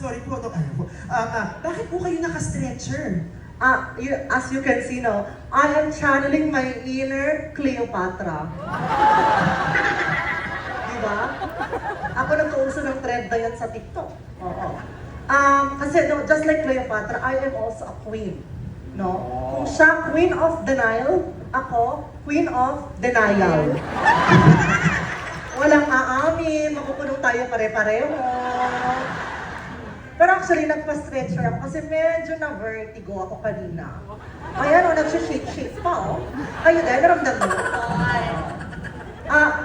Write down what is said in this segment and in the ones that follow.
Sorry po, bakit po kayo naka-stretcher? As you can see now, I am channeling my inner Cleopatra. Diba? Ako nag-uuso ng trend na yan sa TikTok. Oo. Kasi no, just like Cleopatra, I am also a queen. No? Kung siya queen of denial, ako queen of denial. Walang aamin, mapupunong tayo pare-pareho. Pero actually, nagpa-stretcher ako kasi medyo na-vertigo ako kanina. Ayan o, nag-shake-shake pa o. Kayo din, naramdam mo?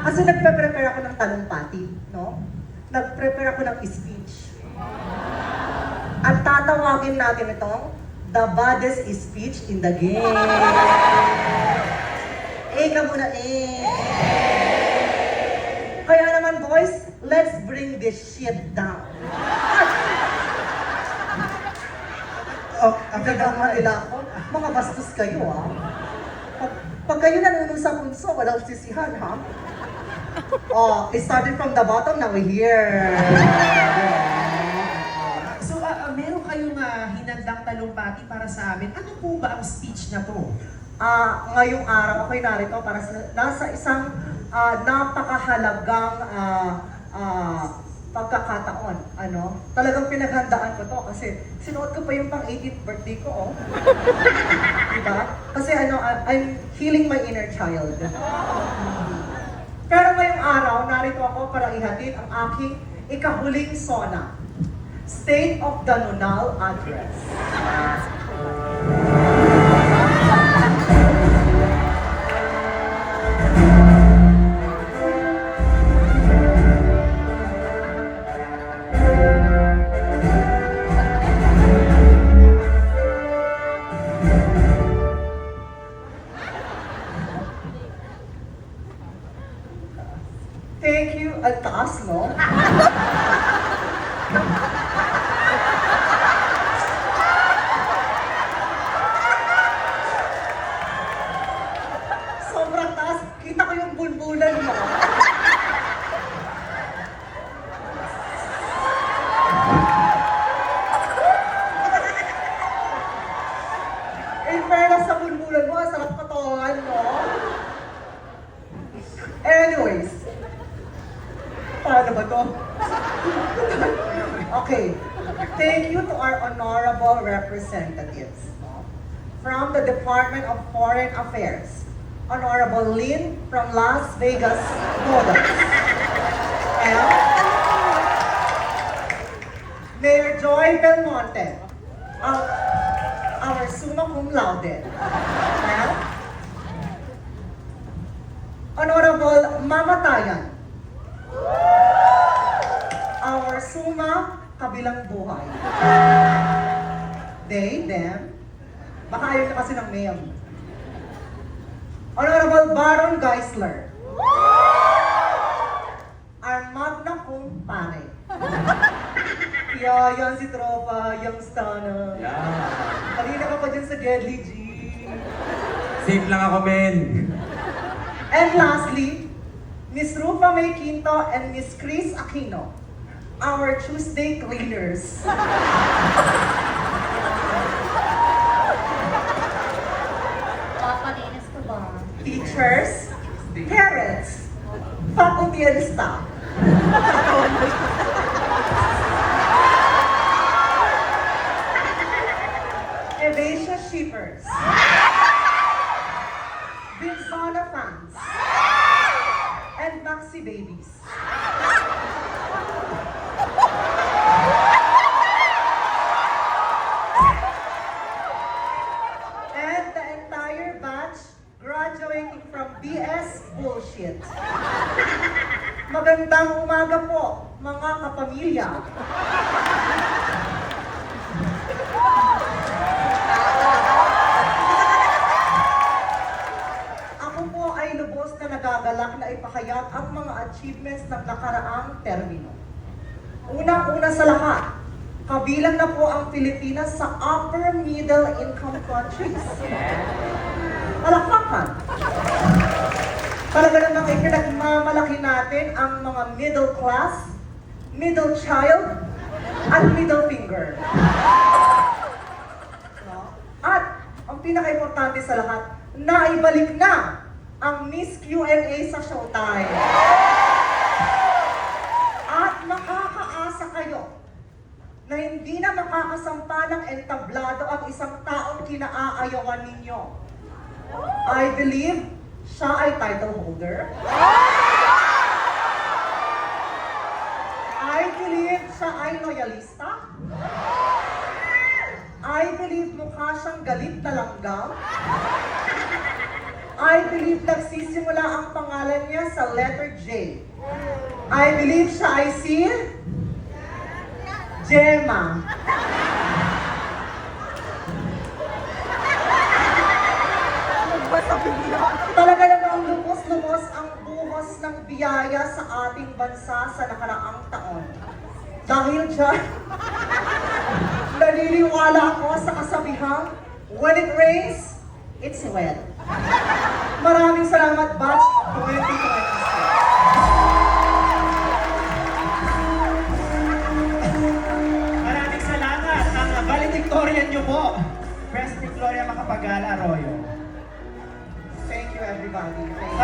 Kasi nagpe-prepare ako ng talumpati, no? Nag-prepare ako ng speech. At tatawagin natin itong the baddest speech in the game. Ka muna, Kaya naman boys, let's bring this shit down. Ang ganda nga nila ako. Mga bastos kayo, Pag kayo nanonood sa punso, walang sisihan, ha? It started from the bottom, now we're here. So, meron kayong hinandang talumpati para sa amin. Ano po ba ang speech na to? Ngayong araw, ako'y narito para nasa isang napakahalagang pagkakataon, talagang pinaghandaan ko to kasi sinuot ko pa yung pang 18th birthday ko, diba? Kasi I'm healing my inner child. Pero ngayong araw, narito ako para ihatid ang aking ikahuling sona, State of the Nunal Address. Thank you. Ang taas, no? Sobrang taas. Kita ko yung bulbulan mo. In fairness sa bulbulan mo, ang sarap katawan, no? Anyways, paano ba to? Okay. Thank you to our honorable representatives from the Department of Foreign Affairs. Honorable Lynn from Las Vegas, Nevada. And Mayor Joy Belmonte, our summa cum laude. And Honorable Mamatayan, our summa kabilang buhay. They, them, baka ayaw na kasi ng ma'am. Honorable Baron Geisler, our magna cum pare. Yan si tropa, yung stana. Kanina ka pa dyan sa Deadly G. Safe lang ako, men. And lastly, Miss Rufa May Quinto and Miss Chris Aquino, our Tuesday cleaners. Papalinis ko ba? Teachers, parents, faculty and staff. Evasia shippers. Binsana fans. And Maxi babies. And the entire batch graduating from BS Bullshit. Magandang umaga po, mga kapamilya. Ako po ay lubos na nagagalak na ipahayag ang mga achievements ng nakaraang termino. Unang-una sa lahat, kabilang na po ang Pilipinas sa upper middle income countries. Palakpakan! Talaga namang ipinagmamalaki natin ang mga middle class, middle child, at middle finger. No? At ang pinaka-importante sa lahat, naibalik na ang Miss Q&A sa Showtime. At makakaasa kayo na hindi na makakasampa ng entablado ang isang taong kinaayawan ninyo. I believe siya ay title holder. I believe siya ay loyalista. I believe mukha siyang galit na langgam. I believe nagsisimula ang pangalan niya sa letter J. I believe siya ay si Gemma. Talaga namang lubos-lubos ang buhos ng biyaya sa ating bansa sa nakaraang taon. Dahil dyan, naniniwala ako sa kasabihang, when it rains, it's wet. Maraming salamat, Batch 2026. Maraming salamat. Ang valedictorian niyo po, President Gloria Macapagal Arroyo. Thank you, everybody. Thank you.